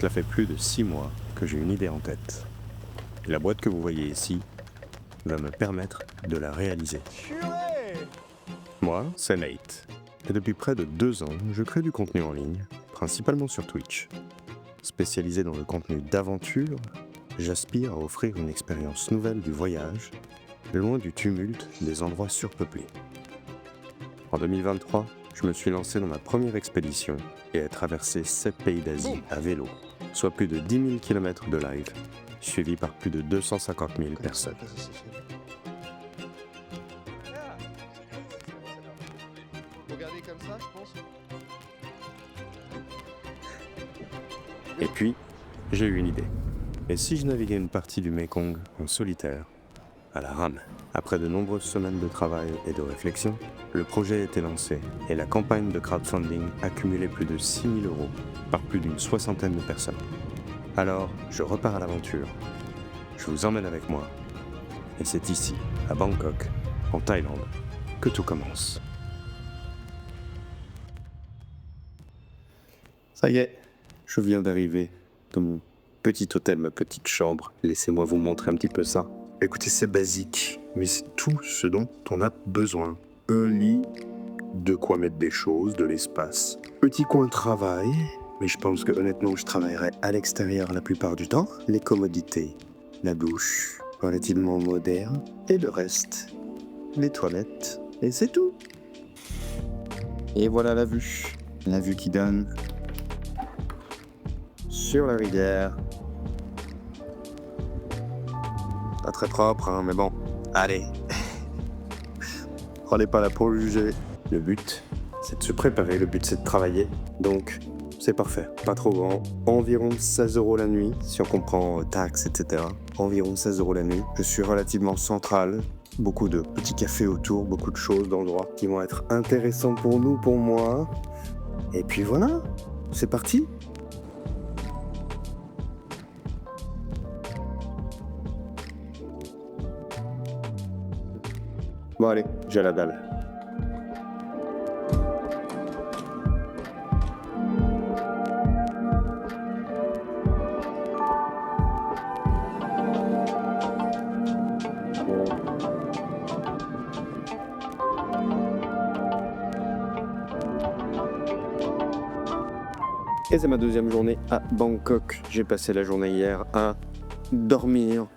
Cela fait plus de 6 mois que j'ai une idée en tête. Et la boîte que vous voyez ici va me permettre de la réaliser. Moi, c'est Nate. Et depuis près de 2 ans, je crée du contenu en ligne, principalement sur Twitch. Spécialisé dans le contenu d'aventure, j'aspire à offrir une expérience nouvelle du voyage, loin du tumulte des endroits surpeuplés. En 2023, je me suis lancé dans ma première expédition et ai traversé 7 pays d'Asie à vélo, soit plus de 10 000 km de live, suivi par plus de 250 000 personnes. Regardez comme ça, je pense. Et puis, j'ai eu une idée. Et si je naviguais une partie du Mekong en solitaire, à la rame? Après de nombreuses semaines de travail et de réflexion, le projet a été lancé et la campagne de crowdfunding a cumulé plus de 6 000 € par plus d'une soixantaine de personnes. Alors, je repars à l'aventure. Je vous emmène avec moi. Et c'est ici, à Bangkok, en Thaïlande, que tout commence. Ça y est, je viens d'arriver dans mon petit hôtel, ma petite chambre. Laissez-moi vous montrer un petit peu ça. Écoutez, c'est basique, mais c'est tout ce dont on a besoin. Un lit, de quoi mettre des choses, de l'espace. Petit coin de travail, mais je pense que honnêtement, je travaillerai à l'extérieur la plupart du temps. Les commodités, la douche, relativement moderne, et le reste, les toilettes, et c'est tout. Et voilà la vue qui donne sur la rivière. Pas très propre, hein, mais bon, allez. On n'est pas là pour le juger. Le but, c'est de se préparer, le but, c'est de travailler. Donc, c'est parfait. Pas trop grand. Environ 16 € la nuit, si on comprend taxes, etc. Environ 16 € la nuit. Je suis relativement central. Beaucoup de petits cafés autour, beaucoup de choses dans l'endroit qui vont être intéressants pour nous, pour moi. Et puis voilà, c'est parti. Bon allez, j'ai la dalle. Et c'est ma deuxième journée à Bangkok. J'ai passé la journée hier à dormir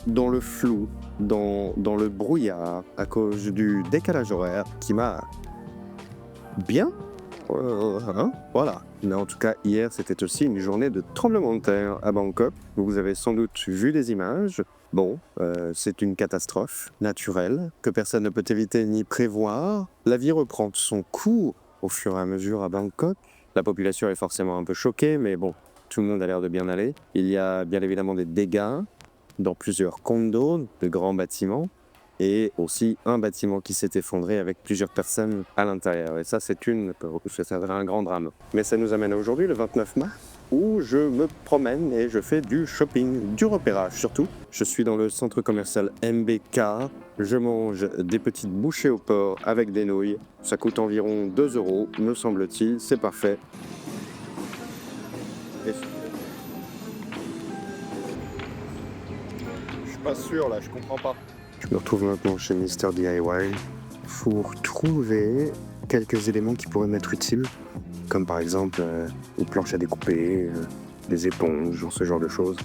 dans le flou, dans le brouillard, à cause du décalage horaire qui m'a bien... voilà. Mais en tout cas, hier, c'était aussi une journée de tremblement de terre à Bangkok. Vous avez sans doute vu des images. Bon, c'est une catastrophe naturelle que personne ne peut éviter ni prévoir. La vie reprend son cours au fur et à mesure à Bangkok. La population est forcément un peu choquée, mais bon, tout le monde a l'air de bien aller. Il y a bien évidemment des dégâts dans plusieurs condos, de grands bâtiments, et aussi un bâtiment qui s'est effondré avec plusieurs personnes à l'intérieur. Et ça, c'est un grand drame. Mais ça nous amène à aujourd'hui, le 29 mars, où je me promène et je fais du shopping, du repérage surtout. Je suis dans le centre commercial MBK. Je mange des petites bouchées au porc avec des nouilles. Ça coûte environ 2 €, me semble-t-il. C'est parfait. Je suis pas sûr là, je comprends pas. Je me retrouve maintenant chez Mister DIY pour trouver quelques éléments qui pourraient m'être utiles, comme par exemple une planche à découper, des éponges, ce genre de choses.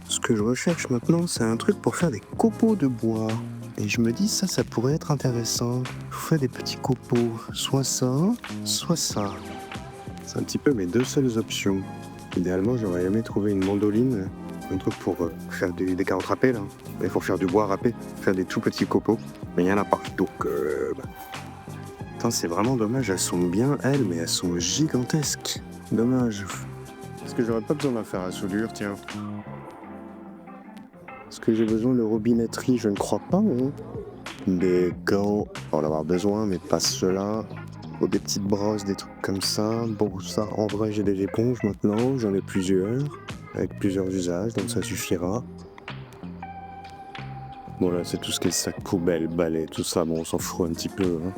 Ce que je recherche maintenant, c'est un truc pour faire des copeaux de bois. Et je me dis, ça pourrait être intéressant. Je fais des petits copeaux, soit ça, soit ça. C'est un petit peu mes deux seules options. Idéalement, j'aurais aimé trouver une mandoline, un truc pour faire des carottes râpées, là. Il faut faire du bois râpé, faire des tout petits copeaux. Mais il n'y en a pas. Donc, Putain, c'est vraiment dommage. Elles sont bien, elles, mais elles sont gigantesques. Dommage. Est-ce que j'aurais pas besoin d'un fer à soudure, tiens? Est-ce que j'ai besoin de robinetterie? Je ne crois pas, hein. Des gants, on va en avoir besoin, mais pas ceux-là. Ou des petites brosses, des trucs comme ça. Bon, ça, en vrai, j'ai des éponges maintenant. J'en ai plusieurs, avec plusieurs usages, donc ça suffira. Bon, là, c'est tout ce qui est sac poubelle, balai, tout ça. Bon, on s'en fout un petit peu, hein.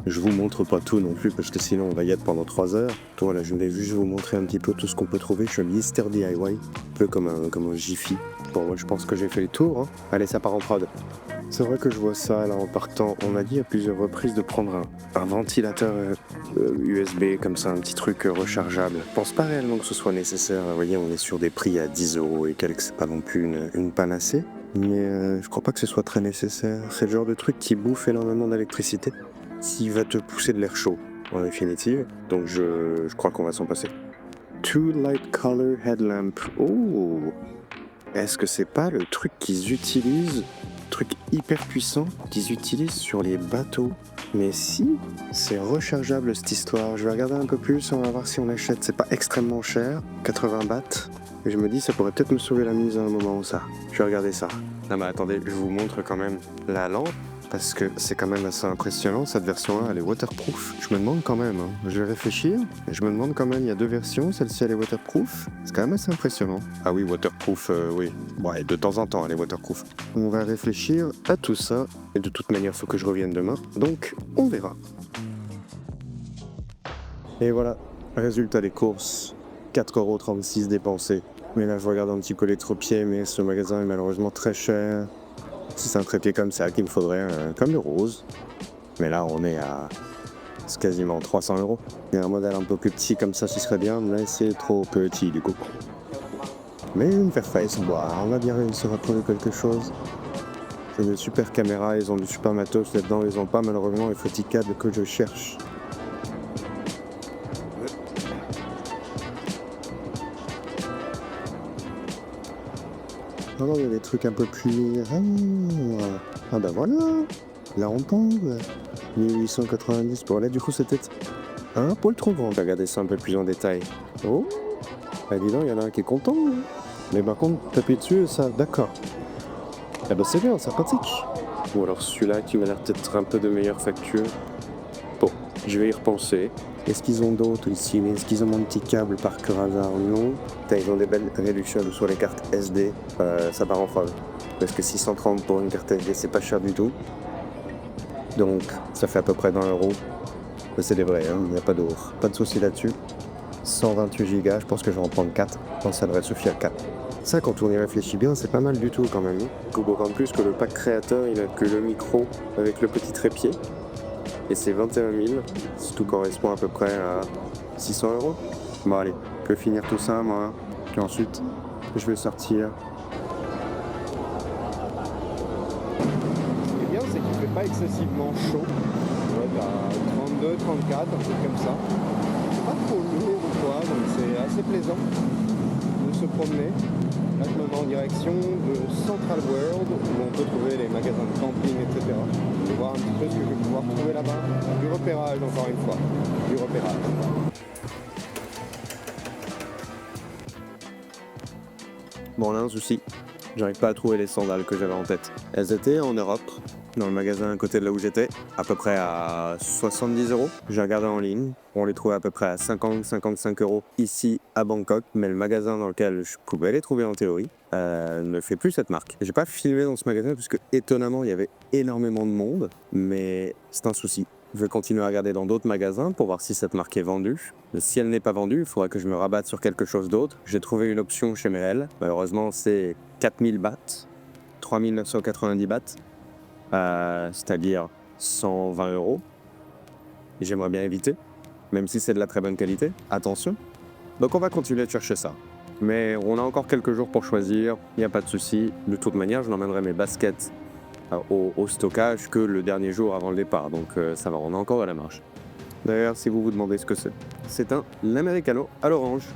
Je vous montre pas tout non plus parce que sinon on va y être pendant 3 heures. Voilà, je voulais juste vous montrer un petit peu tout ce qu'on peut trouver. Je suis habillé Mister DIY, un peu comme un Jiffy. Bon, moi je pense que j'ai fait le tour. Hein. Allez, ça part en prod. C'est vrai que je vois ça là en partant. On m'a dit à plusieurs reprises de prendre un ventilateur USB comme ça, un petit truc rechargeable. Je pense pas réellement que ce soit nécessaire. Vous voyez, on est sur des prix à 10 € et quelques, c'est pas non plus une panacée. Mais je crois pas que ce soit très nécessaire. C'est le genre de truc qui bouffe énormément d'électricité. Qui va te pousser de l'air chaud, en définitive. Donc je crois qu'on va s'en passer. Two light color headlamp. Oh! Est-ce que c'est pas le truc qu'ils utilisent, truc hyper puissant, qu'ils utilisent sur les bateaux? Mais si, c'est rechargeable cette histoire. Je vais regarder un peu plus, on va voir si on l'achète. C'est pas extrêmement cher, 80 bahts. Et je me dis, ça pourrait peut-être me sauver la mise à un moment ou ça. Je vais regarder ça. Non mais attendez, je vous montre quand même la lampe. Parce que c'est quand même assez impressionnant, cette version-là, elle est waterproof. Je me demande quand même, hein, je vais réfléchir, je me demande quand même, il y a 2 versions, celle-ci elle est waterproof, c'est quand même assez impressionnant. Ah oui, waterproof, oui. Ouais, de temps en temps elle est waterproof. On va réfléchir à tout ça, et de toute manière, il faut que je revienne demain, donc on verra. Et voilà, résultat des courses, 4,36 € dépensés. Mais là, je regarde un petit peu les trépieds, mais ce magasin est malheureusement très cher. Si c'est un trépied comme ça qu'il me faudrait, comme le rose. Mais là, on est à c'est quasiment 300 €. Il y a un modèle un peu plus petit comme ça, ce serait bien, mais c'est trop petit du coup. Mais une Fairface, on va bien réussir à trouver quelque chose. C'est une super caméra, ils ont du super matos là-dedans, ils ont pas malheureusement les petits câbles que je cherche. Alors il y a des trucs un peu plus... Ah bah voilà, là on tombe. 1890 pour là, du coup c'était un poil trop grand. Regardez ça un peu plus en détail. Oh, bah dis donc, il y en a un qui est content. Hein. Mais par contre, taper dessus, ça, d'accord. Ah bah c'est bien, c'est pratique. Ou alors celui-là qui m'a l'air peut-être un peu de meilleure facture. Bon, je vais y repenser. Est-ce qu'ils ont d'autres ici? Mais est-ce qu'ils ont un petit câble par hasard? Non. Putain, ils ont des belles réductions sur les cartes SD. Ça part en folle. Parce que 630 pour une carte SD, c'est pas cher du tout. Donc, ça fait à peu près 20 €. C'est des vrais, il n'y a pas d'autre. Pas de souci là-dessus. 128 Go, je pense que je vais en prendre 4. Je pense que ça devrait suffire 4. Ça, quand on y réfléchit bien, c'est pas mal du tout quand même. D'autant plus que le pack créateur, il a que le micro avec le petit trépied. Et c'est 21 000, ce tout correspond à peu près à 600 €. Bon allez, je vais finir tout ça moi, puis ensuite je vais sortir. Ce qui est bien, c'est qu'il fait pas excessivement chaud. Ouais, t'as 32, 34, un truc comme ça. C'est pas trop lourd ou quoi, donc c'est assez plaisant de se promener. Là, je me mets en direction de Central World, où on peut trouver les magasins de camping, etc. Je vais voir un petit peu ce que je vais pouvoir trouver là-bas. Du repérage, encore une fois. Du repérage. Bon, là, un souci. J'arrive pas à trouver les sandales que j'avais en tête. Elles étaient en Europe, dans le magasin à côté de là où j'étais, à peu près à 70 €. J'ai regardé en ligne, on les trouvait à peu près à 50-55 € ici à Bangkok, mais le magasin dans lequel je pouvais les trouver en théorie ne fait plus cette marque. J'ai pas filmé dans ce magasin parce que étonnamment il y avait énormément de monde, mais c'est un souci. Je vais continuer à regarder dans d'autres magasins pour voir si cette marque est vendue. Si elle n'est pas vendue, il faudra que je me rabatte sur quelque chose d'autre. J'ai trouvé une option chez Merrell. Malheureusement, c'est 4000 bahts, 3990 bahts, c'est-à-dire 120 €. Et j'aimerais bien éviter, même si c'est de la très bonne qualité. Attention. Donc on va continuer de chercher ça. Mais on a encore quelques jours pour choisir, il n'y a pas de souci. De toute manière, je n'emmènerai mes baskets au stockage que le dernier jour avant le départ, donc ça va, on est encore à la marge. D'ailleurs, si vous vous demandez ce que c'est un americano à l'orange.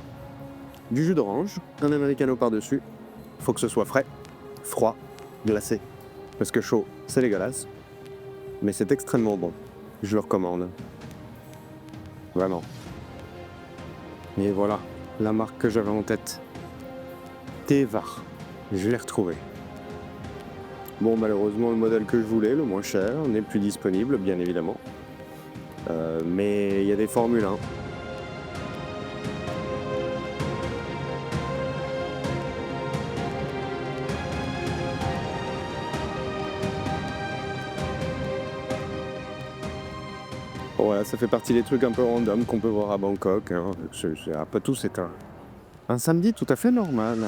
Du jus d'orange, un americano par-dessus. Faut que ce soit frais, froid, glacé. Parce que chaud, c'est dégueulasse. Mais c'est extrêmement bon. Je le recommande. Vraiment. Et voilà, la marque que j'avais en tête. Tevar. Je l'ai retrouvé. Bon, malheureusement, le modèle que je voulais, le moins cher, n'est plus disponible, bien évidemment. Mais il y a des Formule 1. voilà, ça fait partie des trucs un peu random qu'on peut voir à Bangkok. Hein. Après tout, c'est un samedi tout à fait normal.